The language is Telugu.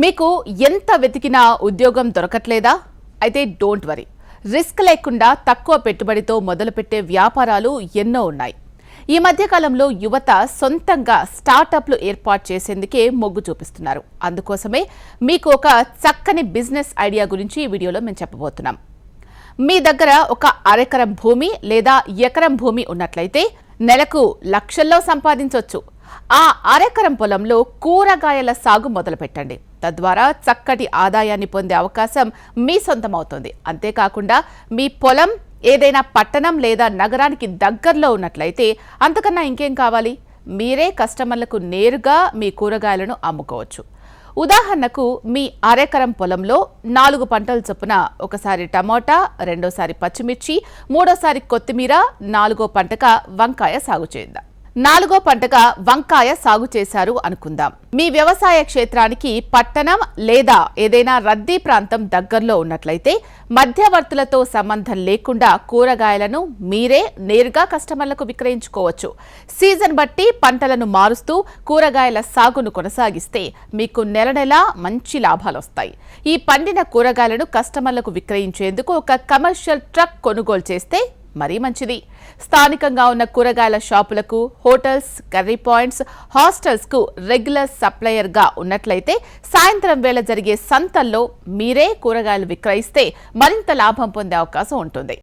మీకు ఎంత వెతికినా ఉద్యోగం దొరకట్లేదా? అయితే డోంట్ వరీ. రిస్క్ లేకుండా తక్కువ పెట్టుబడితో మొదలుపెట్టే వ్యాపారాలు ఎన్నో ఉన్నాయి. ఈ మధ్య కాలంలో యువత సొంతంగా స్టార్టప్లు ఏర్పాటు చేసేందుకే మొగ్గు చూపిస్తున్నారు. అందుకోసమే మీకు ఒక చక్కని బిజినెస్ ఐడియా గురించి ఈ వీడియోలో మేము చెప్పబోతున్నాం. మీ దగ్గర ఒక అరెకరం భూమి లేదా ఎకరం భూమి ఉన్నట్లయితే నెలకు లక్షల్లో సంపాదించవచ్చు. ఆ అరెకరం పొలంలో కూరగాయల సాగు మొదలు పెట్టండి. తద్వారా చక్కటి ఆదాయాన్ని పొందే అవకాశం మీ సొంతమవుతుంది. అంతేకాకుండా మీ పొలం ఏదైనా పట్టణం లేదా నగరానికి దగ్గరలో ఉన్నట్లయితే అంతకన్నా ఇంకేం కావాలి? మీరే కస్టమర్లకు నేరుగా మీ కూరగాయలను అమ్ముకోవచ్చు. ఉదాహరణకు మీ అరెకరం పొలంలో 4 పంటలు చొప్పున ఒకసారి టమోటా, రెండోసారి పచ్చిమిర్చి, మూడోసారి కొత్తిమీర, 4వ పంటగా వంకాయ సాగు చేద్దాం. 4వ పంటగా వంకాయ సాగు చేశారు అనుకుందాం. మీ వ్యవసాయ క్షేత్రానికి పట్టణం లేదా ఏదైనా రద్దీ ప్రాంతం దగ్గరలో ఉన్నట్లయితే మధ్యవర్తులతో సంబంధం లేకుండా కూరగాయలను మీరే నేరుగా కస్టమర్లకు విక్రయించుకోవచ్చు. సీజన్ బట్టి పంటలను మారుస్తూ కూరగాయల సాగును కొనసాగిస్తే మీకు నెల నెలా మంచి లాభాలు వస్తాయి. ఈ పండిన కూరగాయలను కస్టమర్లకు విక్రయించేందుకు ఒక కమర్షియల్ ట్రక్ కొనుగోలు చేస్తే మరీ మంచిది. స్థానికంగా ఉన్న కూరగాయల షాపులకు, హోటల్స్, కర్రీ పాయింట్స్, హాస్టల్స్కు రెగ్యులర్ సప్లయర్గా ఉన్నట్లయితే సాయంత్రం వేళ జరిగే సంతల్లో మీరే కూరగాయలు విక్రయిస్తే మరింత లాభం పొందే అవకాశం ఉంటుంది.